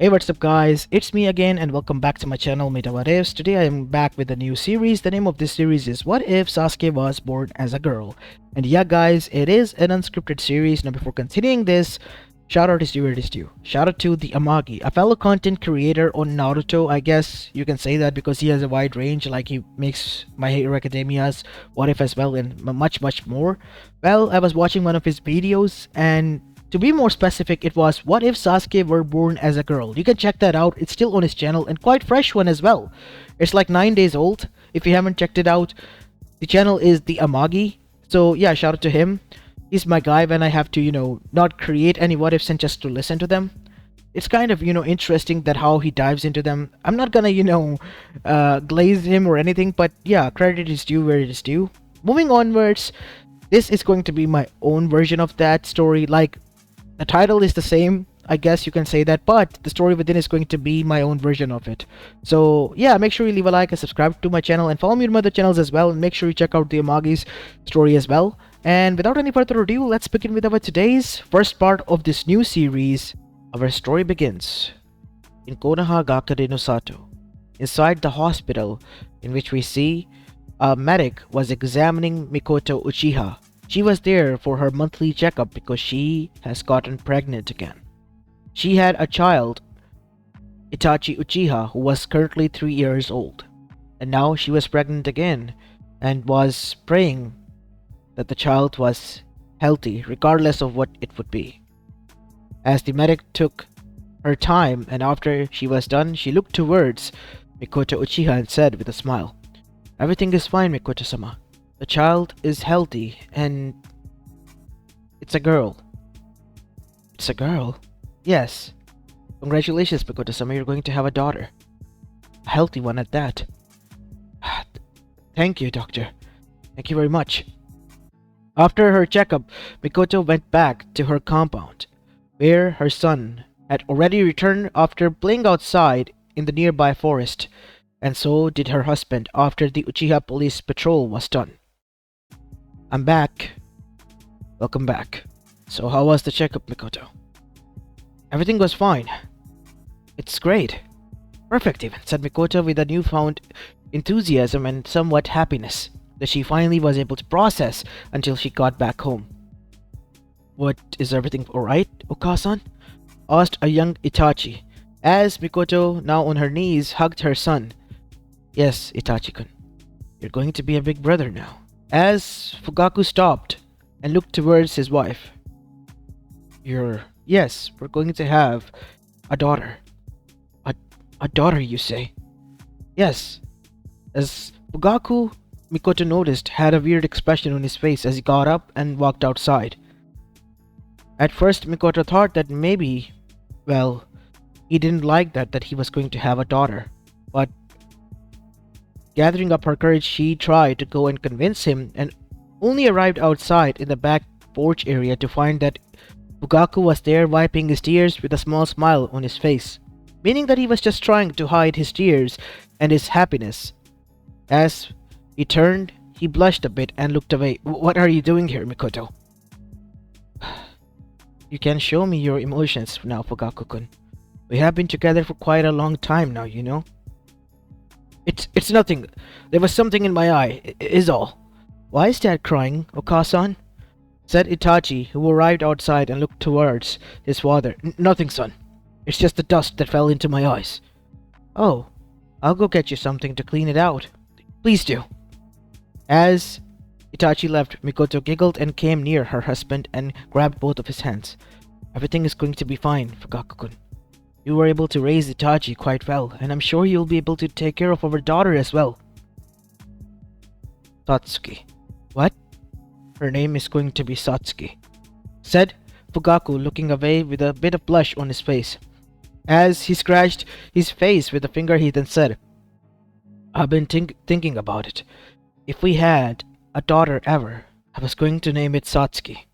Hey, what's up, guys? It's me again, and welcome back to my channel, Mayta What Ifs. Today, I am back with a new series. The name of this series is What If Sasuke Was Born as a Girl? And yeah, guys, it is an unscripted series. Now, before continuing this, shout out is due where it is due. Shout out to the Amagi, a fellow content creator on Naruto. I guess you can say that because he has a wide range, like he makes My Hero Academia's What If as well, and much more. Well, I was watching one of his videos, and to be more specific, it was What If Sasuke Were Born as a Girl. You can check that out. It's still on his channel and quite fresh one as well. It's like 9 days old. If you haven't checked it out, the channel is the Amagi. So yeah, shout out to him. He's my guy when I have to, not create any what ifs and just to listen to them. It's kind of, interesting that how he dives into them. I'm not gonna, glaze him or anything, but yeah, credit is due where it is due. Moving onwards, this is going to be my own version of that story. Like, the title is the same, I guess you can say that, but the story within is going to be my own version of it. So yeah, make sure you leave a like and subscribe to my channel and follow me on my other channels as well, and make sure you check out the Amagi's story as well. And without any further ado, let's begin with our today's first part of this new series. Our story begins in Konoha Gakure no Sato, inside the hospital, in which we see a medic was examining Mikoto Uchiha. She was there for her monthly checkup because she has gotten pregnant again. She had a child, Itachi Uchiha, who was currently 3 years old. And now she was pregnant again and was praying that the child was healthy regardless of what it would be. As the medic took her time and after she was done, she looked towards Mikoto Uchiha and said with a smile, "Everything is fine, Mikoto-sama. The child is healthy, and it's a girl." "It's a girl?" "Yes. Congratulations, Mikoto-sama, you're going to have a daughter. A healthy one at that." "Thank you, doctor. Thank you very much." After her checkup, Mikoto went back to her compound, where her son had already returned after playing outside in the nearby forest, and so did her husband after the Uchiha police patrol was done. "I'm back." "Welcome back. So how was the checkup, Mikoto?" "Everything was fine." "It's great. Perfect even," said Mikoto with a newfound enthusiasm and somewhat happiness that she finally was able to process until she got back home. "What, is everything alright, Okasan?" asked a young Itachi, as Mikoto, now on her knees, hugged her son. "Yes, Itachi-kun. You're going to be a big brother now." As Fugaku stopped and looked towards his wife. Yes, we're going to have a daughter." A daughter, you say?" "Yes." As Fugaku, Mikoto noticed, had a weird expression on his face as he got up and walked outside. At first, Mikoto thought that maybe, well, he didn't like that he was going to have a daughter, but gathering up her courage, she tried to go and convince him and only arrived outside in the back porch area to find that Fugaku was there wiping his tears with a small smile on his face, meaning that he was just trying to hide his tears and his happiness. As he turned, he blushed a bit and looked away. "What are you doing here, Mikoto?" "You can show me your emotions now, Fugaku-kun. We have been together for quite a long time now, you know." It's nothing. There was something in my eye, is all." "Why is Dad crying, Okasan?" said Itachi, who arrived outside and looked towards his father. Nothing, son. It's just the dust that fell into my eyes." "Oh, I'll go get you something to clean it out." "Please do." As Itachi left, Mikoto giggled and came near her husband and grabbed both of his hands. "Everything is going to be fine, Fugaku-kun. You were able to raise Itachi quite well, and I'm sure you'll be able to take care of our daughter as well." "Satsuki." "What?" "Her name is going to be Satsuki," said Fugaku, looking away with a bit of blush on his face. As he scratched his face with a finger, he then said, "I've been thinking about it. If we had a daughter ever, I was going to name it Satsuki."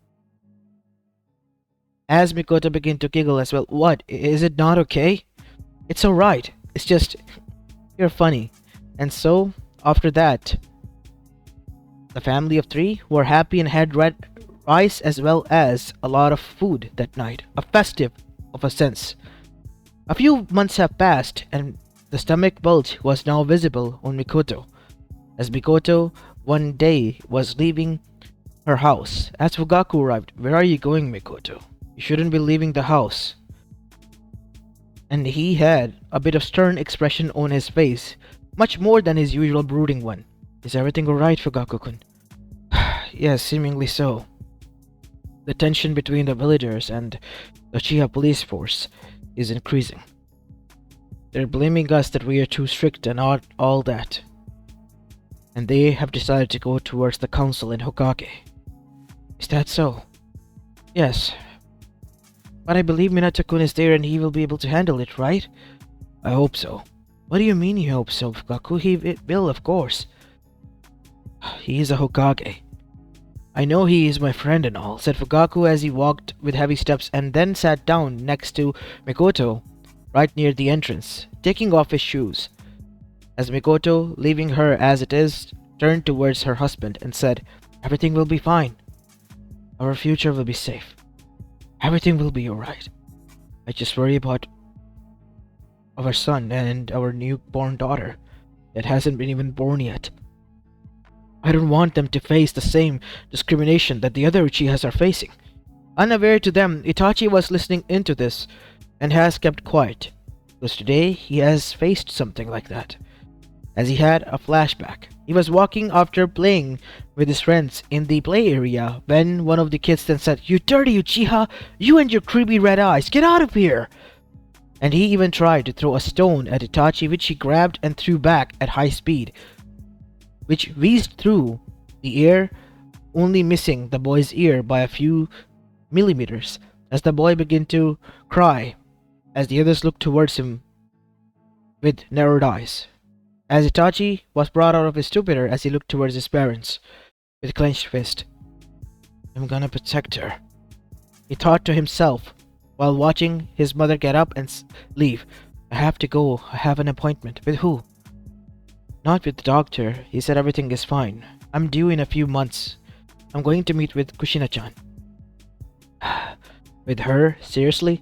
As Mikoto began to giggle as well. "What? Is it not okay?" "It's alright. It's just, you're funny." And so, after that, the family of 3 were happy and had red rice as well as a lot of food that night. A festive of a sense. A few months have passed, and the stomach bulge was now visible on Mikoto, as Mikoto one day was leaving her house. As Fugaku arrived, "Where are you going, Mikoto? You shouldn't be leaving the house." And he had a bit of stern expression on his face, much more than his usual brooding one. "Is everything alright, Fugaku-kun?" "Yes, seemingly so. The tension between the villagers and the Uchiha police force is increasing. They're blaming us that we are too strict and all that. And they have decided to go towards the council in Hokage." "Is that so?" "Yes. But I believe Minato-kun is there and he will be able to handle it, right?" "I hope so." "What do you mean you hope so, Fugaku? He will, of course." "He is a Hokage." "I know he is my friend and all," said Fugaku as he walked with heavy steps and then sat down next to Mikoto, right near the entrance, taking off his shoes. As Mikoto, leaving her as it is, turned towards her husband and said, "Everything will be fine. Our future will be safe. Everything will be alright. I just worry about our son and our newborn daughter that hasn't been even born yet. I don't want them to face the same discrimination that the other Uchihas are facing." Unaware to them, Itachi was listening into this and has kept quiet, because today he has faced something like that. As he had a flashback. He was walking after playing with his friends in the play area when one of the kids then said, "You dirty Uchiha! You and your creepy red eyes! Get out of here!" And he even tried to throw a stone at Itachi, which he grabbed and threw back at high speed, which whizzed through the air, only missing the boy's ear by a few millimeters, as the boy began to cry as the others looked towards him with narrowed eyes. As Itachi was brought out of his stupor as he looked towards his parents with clenched fist. "I'm gonna protect her," he thought to himself while watching his mother get up and leave. "I have to go. I have an appointment." "With who?" "Not with the doctor. He said everything is fine. I'm due in a few months. I'm going to meet with Kushina-chan." "With her? Seriously?"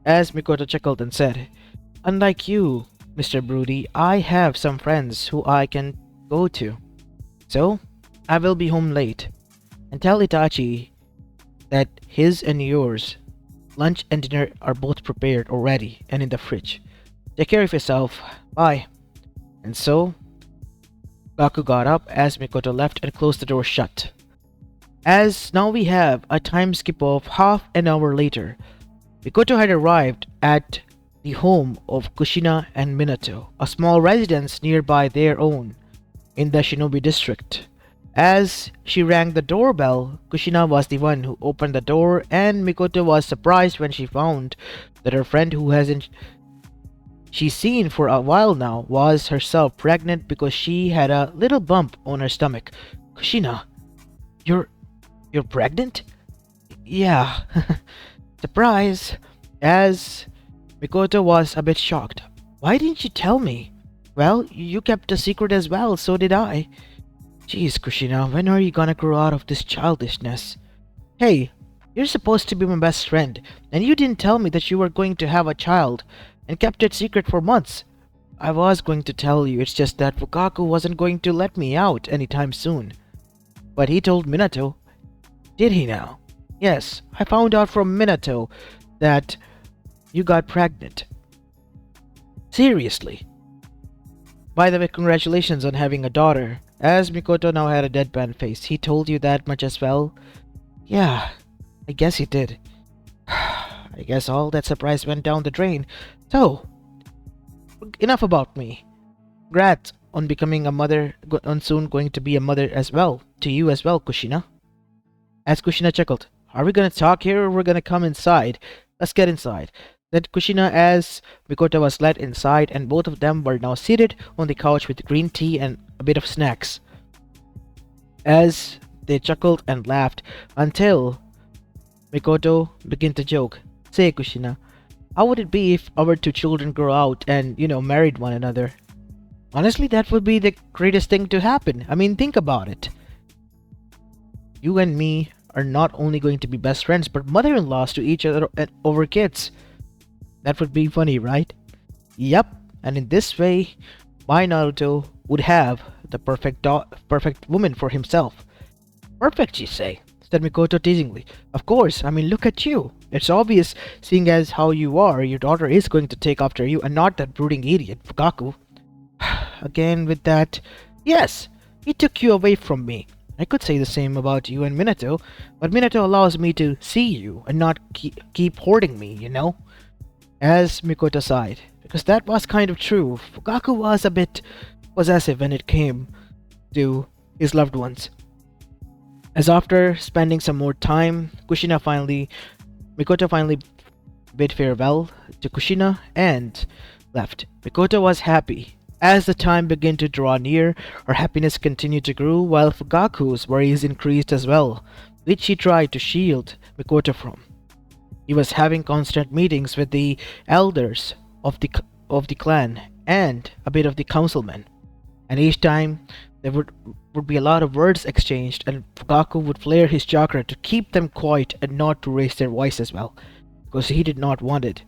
As Mikoto chuckled and said, "Unlike you, Mr. Broody, I have some friends who I can go to. So, I will be home late. And tell Itachi that his and yours lunch and dinner are both prepared already and in the fridge. Take care of yourself. Bye." And so, Gaku got up as Mikoto left and closed the door shut. As now we have a time skip of half an hour later, Mikoto had arrived at the home of Kushina and Minato, a small residence nearby their own, in the Shinobi district. As she rang the doorbell, Kushina was the one who opened the door, and Mikoto was surprised when she found that her friend who hasn't she seen for a while now was herself pregnant because she had a little bump on her stomach. "Kushina, you're pregnant?" "Yeah." Surprise! As Mikoto was a bit shocked. "Why didn't you tell me?" "Well, you kept a secret as well, so did I." "Jeez, Kushina, when are you gonna grow out of this childishness?" "Hey, you're supposed to be my best friend, and you didn't tell me that you were going to have a child, and kept it secret for months." "I was going to tell you, it's just that Fukaku wasn't going to let me out anytime soon." "But he told Minato." "Did he now?" "Yes, I found out from Minato that you got pregnant." "Seriously?" "By the way, congratulations on having a daughter." As Mikoto now had a deadpan face. "He told you that much as well?" "Yeah, I guess he did." "I guess all that surprise went down the drain. So, enough about me. Congrats on becoming a mother, on soon going to be a mother as well. To you as well, Kushina." As Kushina chuckled, "Are we gonna talk here or we're gonna come inside? Let's get inside," said Kushina as Mikoto was led inside, and both of them were now seated on the couch with green tea and a bit of snacks. As they chuckled and laughed until Mikoto began to joke. "Say, Kushina, how would it be if our two children grow out and, married one another?" "Honestly, that would be the greatest thing to happen. I mean, think about it. You and me are not only going to be best friends, but mother-in-laws to each other and over kids. That would be funny, right? Yep, and in this way, my Naruto would have the perfect woman for himself. Perfect, you say, said Mikoto teasingly. Of course, I mean, look at you. It's obvious, seeing as how you are, your daughter is going to take after you and not that brooding idiot, Fukaku. Again with that. Yes, he took you away from me. I could say the same about you and Minato, but Minato allows me to see you and not keep hoarding me, you know? As Mikoto sighed, because that was kind of true. Fukaku was a bit possessive when it came to his loved ones. As after spending some more time, Mikoto finally bid farewell to Kushina and left. Mikoto was happy. As the time began to draw near, her happiness continued to grow while Fugaku's worries increased as well, which he tried to shield Mikoto from. He was having constant meetings with the elders of the clan and a bit of the councilmen, and each time there would be a lot of words exchanged, and Fugaku would flare his chakra to keep them quiet and not to raise their voice as well, because he did not want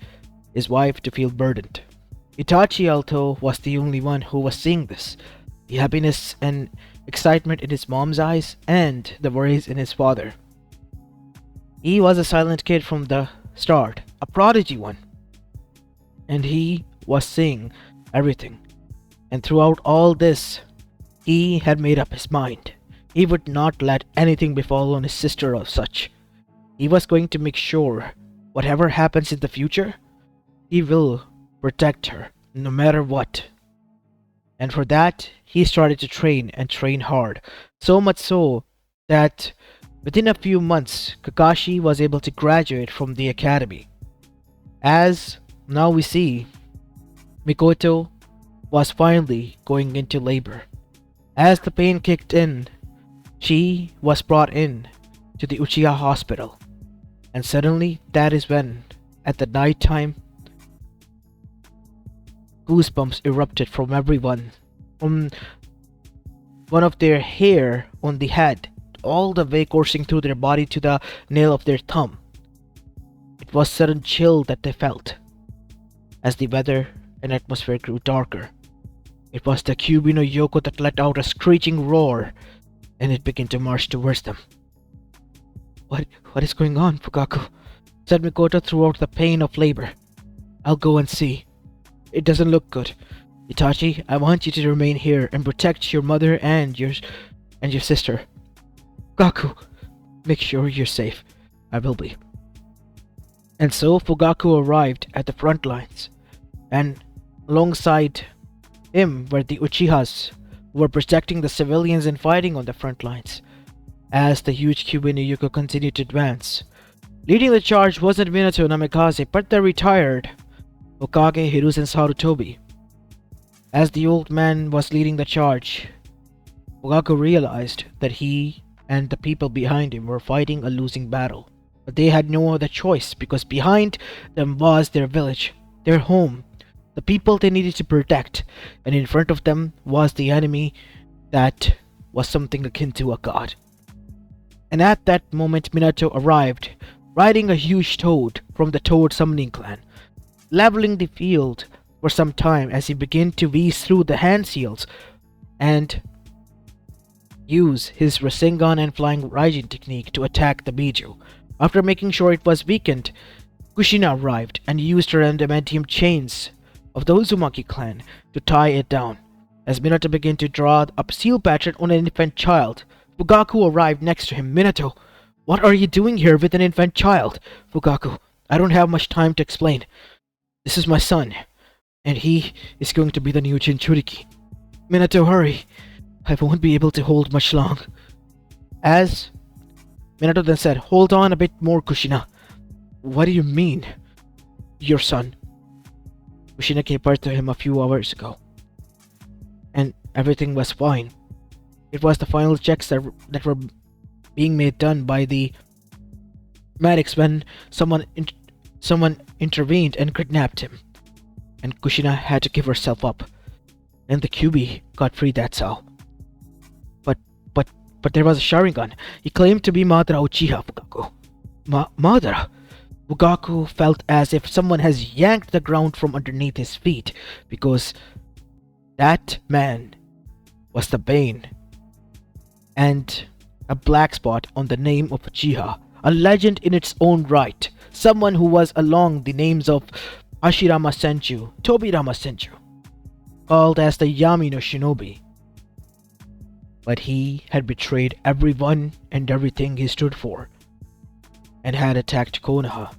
his wife to feel burdened. Itachi also was the only one who was seeing this, the happiness and excitement in his mom's eyes and the worries in his father. He was a silent kid from the start, a prodigy one, and he was seeing everything. And throughout all this, he had made up his mind. He would not let anything befall on his sister or such. He was going to make sure, whatever happens in the future, he will protect her, no matter what. And for that, he started to train and train hard. So much so that within a few months, Kakashi was able to graduate from the academy. As now we see, Mikoto was finally going into labor. As the pain kicked in, she was brought in to the Uchiha hospital. And suddenly, that is when, at the night time, goosebumps erupted from everyone, from one of their hair on the head, all the way coursing through their body to the nail of their thumb. It was sudden chill that they felt, as the weather and atmosphere grew darker. It was the Kyuubi no Yoko that let out a screeching roar, and it began to march towards them. What is going on, Fugaku? Said Mikoto throughout the pain of labor. I'll go and see. It doesn't look good. Itachi, I want you to remain here and protect your mother and your sister. Fugaku, make sure you're safe. I will be. And so Fugaku arrived at the front lines, and alongside him were the Uchihas, who were protecting the civilians and fighting on the front lines. As the huge Kyuubi no Yoko continued to advance, leading the charge wasn't Minato Namikaze, but the retired Hokage Hiruzen Sarutobi. As the old man was leading the charge, Fugaku realized that he and the people behind him were fighting a losing battle. But they had no other choice, because behind them was their village, their home, the people they needed to protect, and in front of them was the enemy that was something akin to a god. And at that moment Minato arrived, riding a huge toad from the Toad Summoning Clan, leveling the field for some time as he began to whiz through the hand seals and use his Rasengan and Flying Raijin technique to attack the Biju. After making sure it was weakened, Kushina arrived and used her adamantium chains of the Uzumaki clan to tie it down. As Minato began to draw up seal pattern on an infant child, Fugaku arrived next to him. Minato, what are you doing here with an infant child? Fugaku, I don't have much time to explain. This is my son, and he is going to be the new Jinchuriki. Minato, hurry. I won't be able to hold much long. As Minato then said, hold on a bit more, Kushina. What do you mean, your son? Kushina gave birth to him a few hours ago, and everything was fine. It was the final checks that were being done by the medics when someone intervened and kidnapped him, and Kushina had to give herself up, and the Kyuubi got free, that's all. But there was a Sharingan. He claimed to be Madara Uchiha, Fugaku. Madara? Fugaku felt as if someone has yanked the ground from underneath his feet, because that man was the Bane, and a black spot on the name of Uchiha, a legend in its own right, someone who was along the names of Hashirama Senju, Tobirama Senju, called as the Yami no Shinobi. But he had betrayed everyone and everything he stood for, and had attacked Konoha.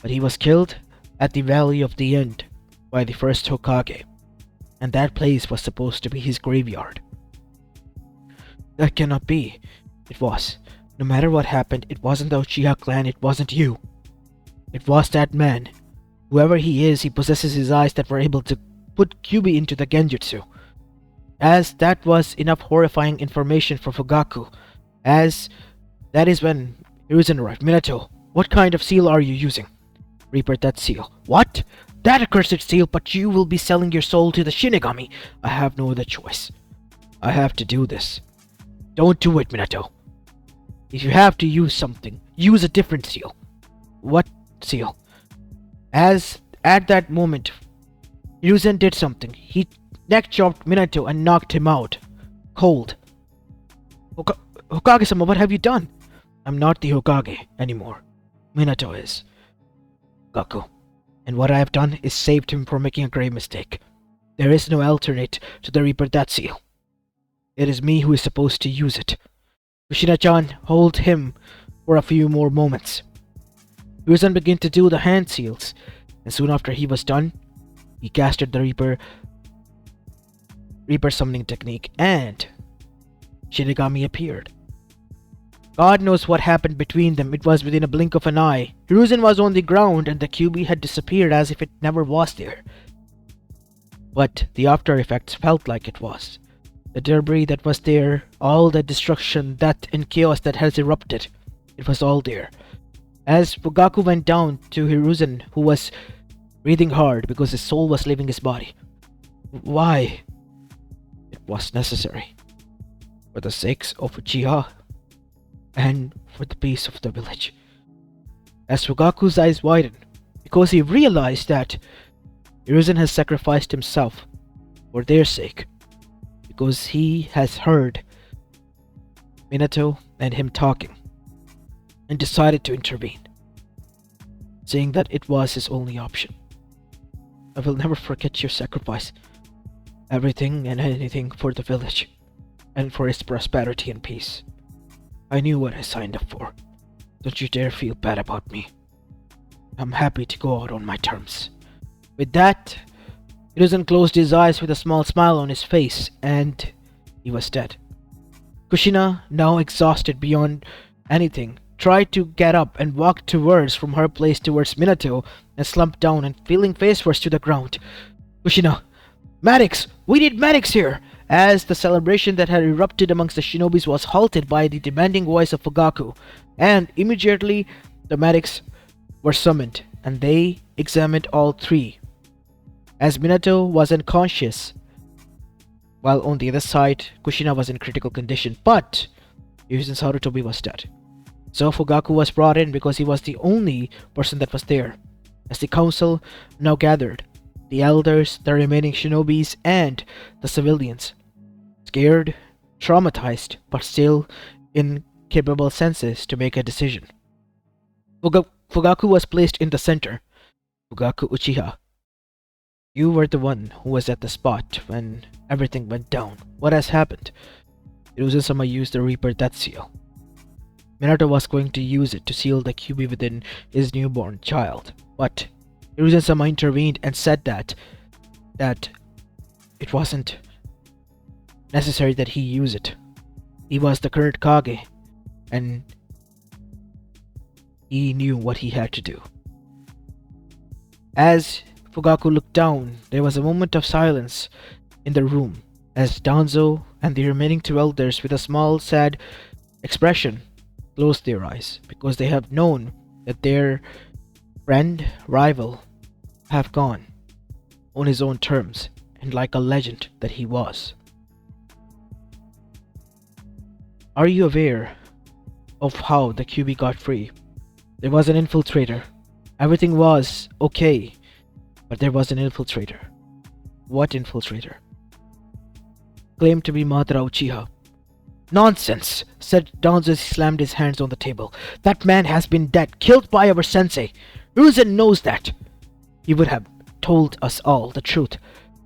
But he was killed at the Valley of the End by the first Hokage, and that place was supposed to be his graveyard. That cannot be. It was. No matter what happened, it wasn't the Uchiha clan, it wasn't you. It was that man. Whoever he is, he possesses his eyes that were able to put Kyuubi into the Genjutsu. As that was enough horrifying information for Fugaku, as that is when Hiruzen arrived. Minato, what kind of seal are you using? Reaper, that seal. What? That accursed seal, but you will be selling your soul to the Shinigami. I have no other choice. I have to do this. Don't do it, Minato. If you have to use something, use a different seal. What seal? As at that moment, Hiruzen did something. He neck chopped Minato and knocked him out. Cold. Hokage-sama, what have you done? I'm not the Hokage anymore. Minato is. Gaku. And what I have done is saved him from making a grave mistake. There is no alternate to the Reaper that seal. It is me who is supposed to use it. Kushina-chan, hold him for a few more moments. Hiruzen began to do the hand seals, and soon after he was done, he casted the Reaper summoning technique, and Shinigami appeared. God knows what happened between them. It was within a blink of an eye. Hiruzen was on the ground and the Kyuubi had disappeared as if it never was there. But the after effects felt like it was. The debris that was there, all the destruction, that and chaos that has erupted, it was all there. As Fugaku went down to Hiruzen, who was breathing hard because his soul was leaving his body. Why? It was necessary. For the sakes of Uchiha, and for the peace of the village. As Fugaku's eyes widened, because he realized that Hiruzen has sacrificed himself for their sake, because he has heard Minato and him talking, and decided to intervene, saying that it was his only option. I will never forget your sacrifice. Everything and anything for the village, and for its prosperity and peace. I knew what I signed up for. Don't you dare feel bad about me. I'm happy to go out on my terms. With that, Hiruzen closed his eyes with a small smile on his face, and he was dead. Kushina, now exhausted beyond anything, tried to get up and walk from her place towards Minato, and slumped down and feeling face first to the ground. Kushina, medics! We need medics here! As the celebration that had erupted amongst the shinobis was halted by the demanding voice of Fugaku, and immediately the medics were summoned, and they examined all three. As Minato was unconscious, while on the other side, Kushina was in critical condition, but Yuzen Sarutobi was dead. So Fugaku was brought in because he was the only person that was there. As the council now gathered, the elders, the remaining shinobis, and the civilians, scared, traumatized, but still in capable senses to make a decision. Fugaku was placed in the center. Fugaku Uchiha, you were the one who was at the spot when everything went down. What has happened? Hiruzen-sama used the Reaper Death Seal. Minato was going to use it to seal the Kyuubi within his newborn child, but Hiruzen-sama intervened and said that it wasn't necessary that he use it. He was the current Kage, and he knew what he had to do. As Fugaku looked down, there was a moment of silence in the room, as Danzo and the remaining two elders, with a small sad expression, closed their eyes, because they have known that their friend, rival, have gone on his own terms, and like a legend that he was. Are you aware of how the Kyuubi got free? There was an infiltrator. Everything was okay, but there was an infiltrator. What infiltrator? Claimed to be Madara Uchiha. Nonsense, said Danzo as he slammed his hands on the table. That man has been dead, killed by our sensei. Ruzen knows that. He would have told us all the truth.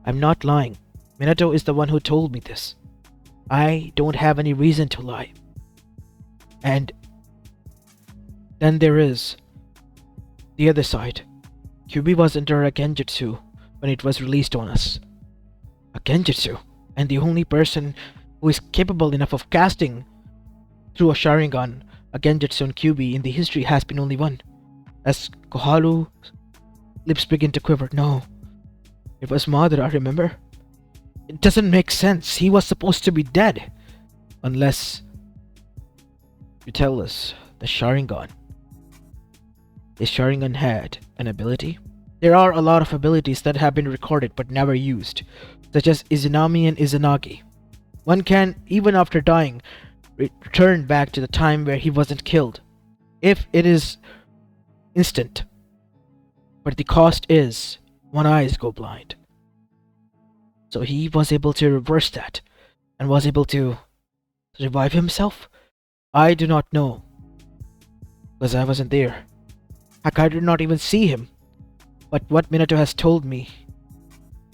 I'm not lying. Minato is the one who told me this. I don't have any reason to lie. And then there is the other side. Kyuubi was under a genjutsu when it was released on us. A genjutsu? And the only person who is capable enough of casting through a Sharingan a genjutsu on Kyuubi in the history has been only one. As Koharu's lips begin to quiver. No, it was Madara, remember? It doesn't make sense. He was supposed to be dead. Unless you tell us the Sharingan. His Sharingan had an ability? There are a lot of abilities that have been recorded but never used, such as Izanami and Izanagi. One can, even after dying, return back to the time where he wasn't killed, if it is instant. But the cost is, one eyes go blind. So he was able to reverse that, and was able to revive himself? I do not know, because I wasn't there. Heck, I did not even see him. But what Minato has told me,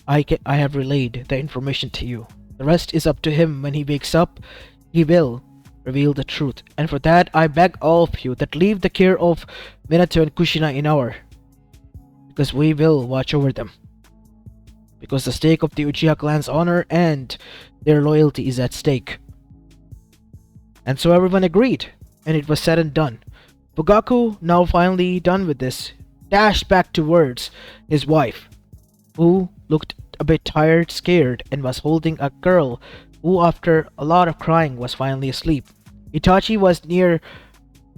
I have relayed the information to you. The rest is up to him. When he wakes up, he will reveal the truth. And for that, I beg all of you that leave the care of Minato and Kushina in our, because we will watch over them. Because the stake of the Uchiha clan's honor and their loyalty is at stake. And so everyone agreed, and it was said and done. Fugaku, now finally done with this, dashed back towards his wife, who looked a bit tired, scared, and was holding a girl who, after a lot of crying, was finally asleep. Itachi was near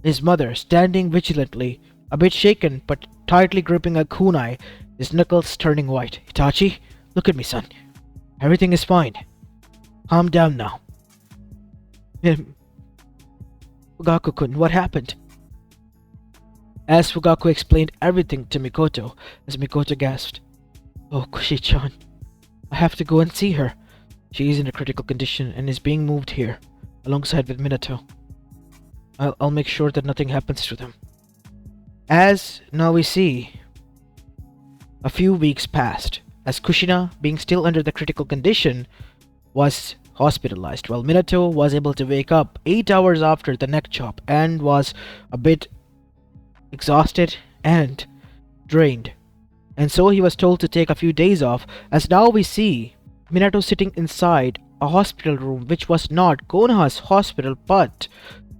his mother, standing vigilantly, a bit shaken but tightly gripping a kunai, his knuckles turning white. Itachi, look at me, son. Everything is fine. Calm down now. Fugaku-kun, what happened? As Fugaku explained everything to Mikoto, as Mikoto gasped, Oh, Kushi-chan, I have to go and see her. She is in a critical condition and is being moved here, alongside with Minato. I'll make sure that nothing happens to them. As now we see, a few weeks passed, as Kushina, being still under the critical condition, was hospitalized, while Minato was able to wake up 8 hours after the neck chop and was a bit exhausted and drained. And so he was told to take a few days off, as now we see Minato sitting inside a hospital room which was not Konoha's hospital but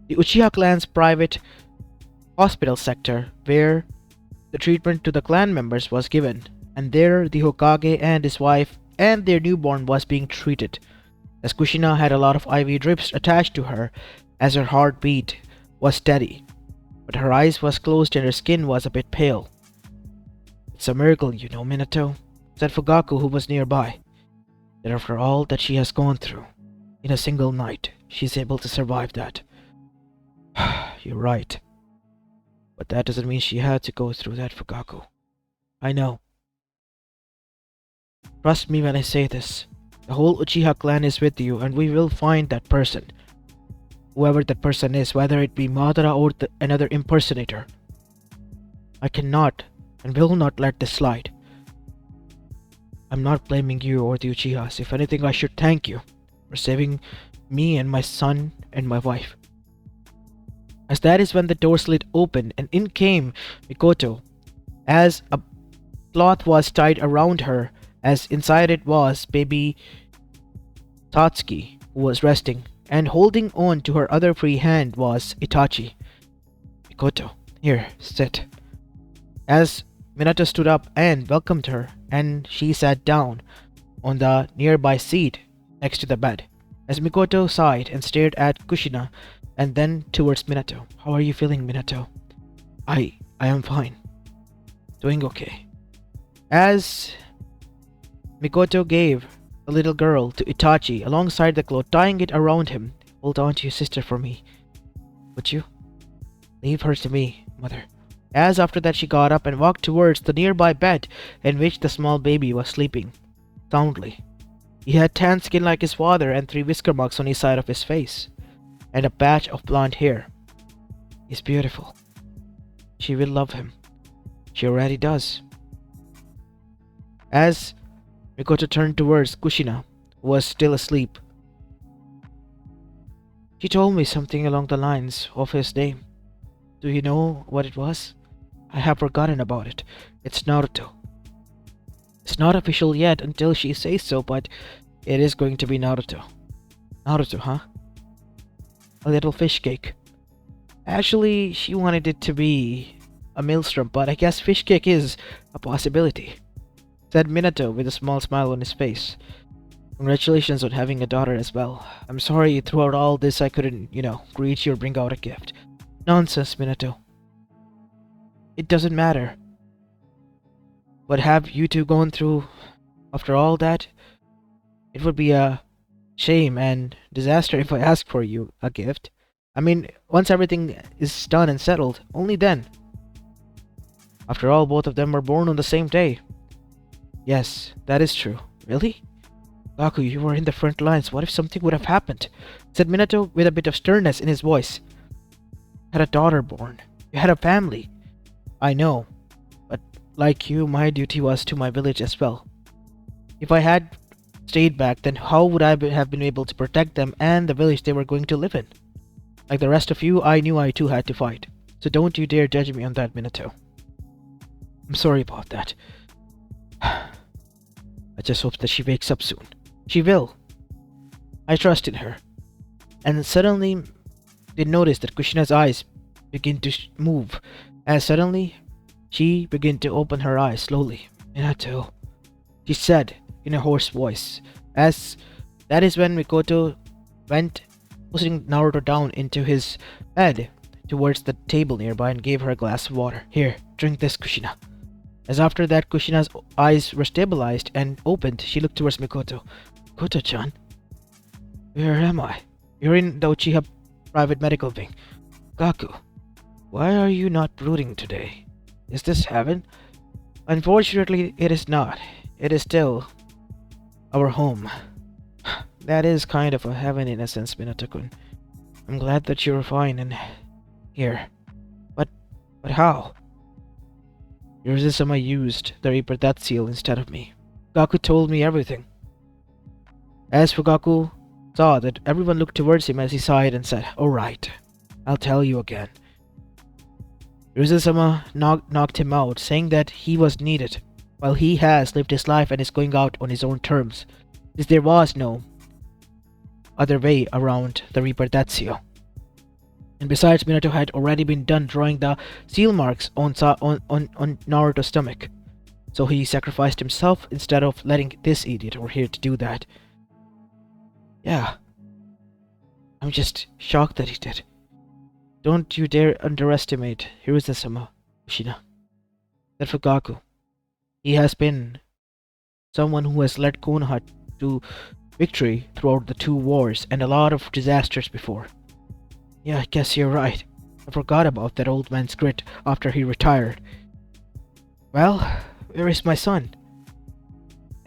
the Uchiha clan's private hospital sector, where the treatment to the clan members was given, and there the Hokage and his wife and their newborn was being treated, as Kushina had a lot of IV drips attached to her, as her heartbeat was steady, but her eyes was closed and her skin was a bit pale. It's a miracle, you know, Minato, said Fugaku, who was nearby, that after all that she has gone through, in a single night, she's able to survive that. You're right. But that doesn't mean she had to go through that, Fugaku. I know. Trust me when I say this. The whole Uchiha clan is with you, and we will find that person. Whoever that person is, whether it be Madara or another impersonator. I cannot and will not let this slide. I'm not blaming you or the Uchihas. If anything, I should thank you for saving me and my son and my wife. As that is when the door slid open and in came Mikoto, as a cloth was tied around her, as inside it was baby Satsuki, who was resting, and holding on to her other free hand was Itachi. Mikoto, here, sit. As Minato stood up and welcomed her, and she sat down on the nearby seat next to the bed, as Mikoto sighed and stared at Kushina and then towards Minato. How are you feeling, Minato? I am fine. Doing okay. As Mikoto gave the little girl to Itachi alongside the cloth, tying it around him. Hold on to your sister for me. Would you? Leave her to me. mother. As after that she got up and walked towards the nearby bed in which the small baby was sleeping soundly. He had tan skin like his father and 3 whisker marks on each side of his face, and a patch of blonde hair. He's beautiful. She will love him. She already does. As Mikoto turned towards Kushina, who was still asleep, she told me something along the lines of his name. Do you know what it was? I have forgotten about it. It's Naruto. It's not official yet until she says so, but it is going to be Naruto. Naruto, huh? A little fish cake. Actually, she wanted it to be a maelstrom, but I guess fish cake is a possibility, said Minato with a small smile on his face. Congratulations on having a daughter as well. I'm sorry throughout all this I couldn't, greet you or bring out a gift. Nonsense, Minato. It doesn't matter. What have you two gone through after all that? It would be a shame and disaster if I asked for you a gift. I mean, once everything is done and settled, only then. After all, both of them were born on the same day. Yes, that is true. Really? Gaku, you were in the front lines. What if something would have happened? Said Minato with a bit of sternness in his voice. Had a daughter born. You had a family. I know. But like you, my duty was to my village as well. If I had stayed back, then how would I have been able to protect them and the village they were going to live in? Like the rest of you, I knew I too had to fight. So don't you dare judge me on that, Minato. I'm sorry about that. I just hope that she wakes up soon. She will. I trust in her. And suddenly, they noticed that Kushina's eyes begin to move. As suddenly, she began to open her eyes slowly. Minato, she said in a hoarse voice. As that is when Mikoto went, pushing Naruto down into his bed towards the table nearby and gave her a glass of water. Here, drink this, Kushina. As after that, Kushina's eyes were stabilized and opened, she looked towards Mikoto. Mikoto-chan? Where am I? You're in the Uchiha private medical wing. Gaku, why are you not brooding today? Is this heaven? Unfortunately, it is not. It is still our home. That is kind of a heaven in a sense, Minato-kun. I'm glad that you're fine and here. But how? Urusama used the Reaper Death Seal instead of me. Gaku told me everything. As for Gaku, saw that everyone looked towards him as he sighed and said, Alright, I'll tell you again. Urusama knocked him out, saying that he was needed, while he has lived his life and is going out on his own terms, since there was no other way around the Reaper Death Seal. And besides, Minato had already been done drawing the seal marks on Naruto's stomach, so he sacrificed himself instead of letting this idiot over here to do that. Yeah, I'm just shocked that he did. Don't you dare underestimate Hiruzen-sama, Kushina. That for Gaku, he has been someone who has led Konoha to victory throughout the 2 wars and a lot of disasters before. Yeah, I guess you're right. I forgot about that old man's grit after he retired. Well, where is my son?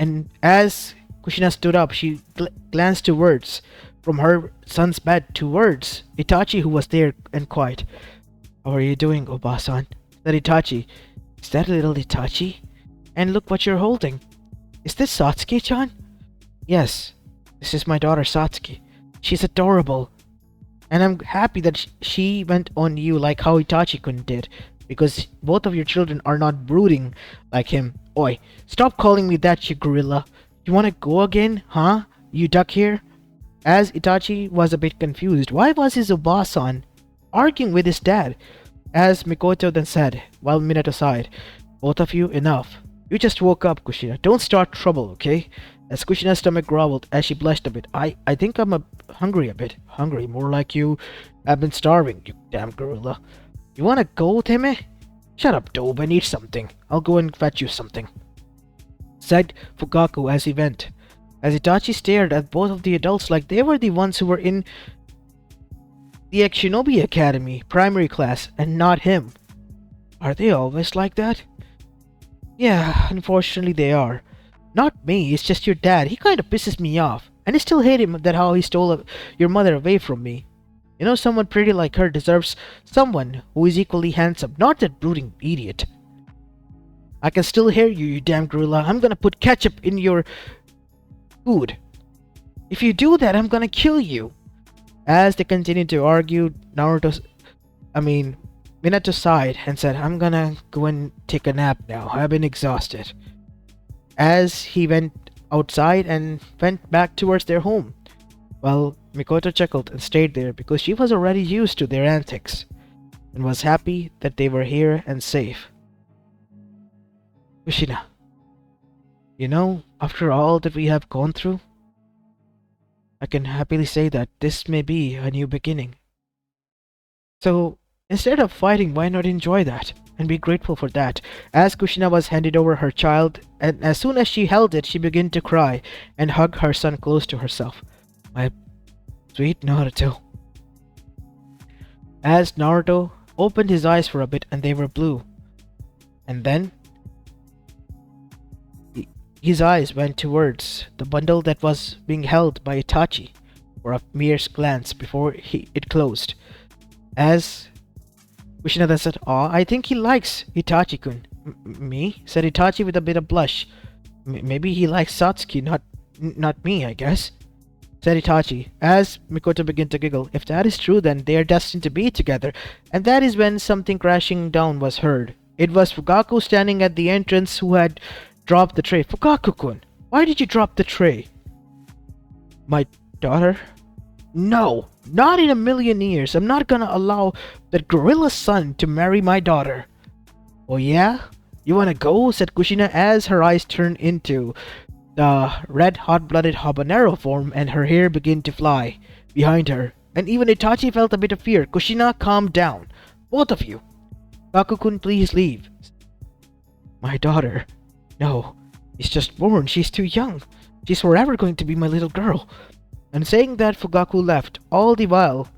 And as Kushina stood up, she glanced towards, from her son's bed towards Itachi, who was there and quiet. How are you doing, Oba-san? Said Itachi. Is that little Itachi? And look what you're holding. Is this Satsuki-chan? Yes, this is my daughter Satsuki. She's adorable. And I'm happy that she went on you like how Itachi-kun did, because both of your children are not brooding like him. Oi, stop calling me that, you gorilla. You wanna go again, huh? You duck here? As Itachi was a bit confused, why was his Oba-san arguing with his dad? As Mikoto then said, while Minato sighed, both of you, enough. You just woke up, Kushina. Don't start trouble, okay? As Kushina's stomach growled as she blushed a bit. I think I'm hungry a bit. Hungry, more like you have been starving, you damn gorilla. You wanna go, Teme? Shut up, Dobe, and eat something. I'll go and fetch you something, said Fugaku as he went. As Itachi stared at both of the adults like they were the ones who were in the Shinobi Academy primary class and not him. Are they always like that? Yeah, unfortunately they are. Not me, it's just your dad. He kind of pisses me off. And I still hate him that how he stole your mother away from me. You know, someone pretty like her deserves someone who is equally handsome, not that brooding idiot. I can still hear you, you damn gorilla. I'm gonna put ketchup in your food. If you do that, I'm gonna kill you. As they continued to argue, Minato sighed and said, I'm gonna go and take a nap now. I've been exhausted. As he went outside and went back towards their home. Well, Mikoto chuckled and stayed there because she was already used to their antics and was happy that they were here and safe. Kushina, you know, after all that we have gone through, I can happily say that this may be a new beginning. So, instead of fighting, why not enjoy that and be grateful for that? As Kushina was handed over her child, and as soon as she held it, she began to cry and hug her son close to herself. My sweet Naruto. As Naruto opened his eyes for a bit and they were blue. And then his eyes went towards the bundle that was being held by Itachi for a mere glance before it closed. As Kushina then said, "Aw, I think he likes Itachi-kun." Me?" said Itachi with a bit of blush. Maybe he likes Satsuki, not me, I guess," said Itachi, as Mikoto began to giggle. If that is true, then they are destined to be together. And that is when something crashing down was heard. It was Fugaku standing at the entrance who had dropped the tray. Fugaku-kun, why did you drop the tray? My daughter? No, not in a million years. I'm not gonna allow that gorilla's son to marry my daughter. Oh yeah? You wanna go? Said Kushina as her eyes turned into the red hot-blooded habanero form and her hair began to fly behind her. And even Itachi felt a bit of fear. Kushina, calm down. Both of you. Fugaku-kun, please leave. My daughter. No, she's just born. She's too young. She's forever going to be my little girl. And saying that, Fugaku left. All the while,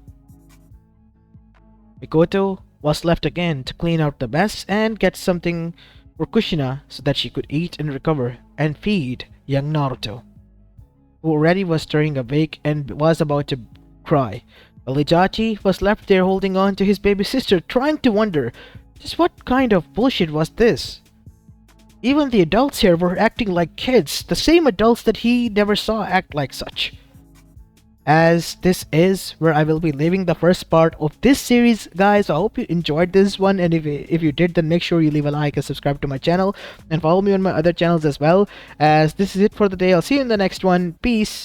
Mikoto was left again to clean out the mess and get something for Kushina so that she could eat and recover and feed young Naruto, who already was stirring awake and was about to cry. While Itachi was left there holding on to his baby sister, trying to wonder just what kind of bullshit was this. Even the adults here were acting like kids, the same adults that he never saw act like such. As this is where I will be leaving the first part of this series, guys. I hope you enjoyed this one, and if you did, then make sure you leave a like and subscribe to my channel and follow me on my other channels as well. As this is it for the day. I'll see you in the next one. Peace.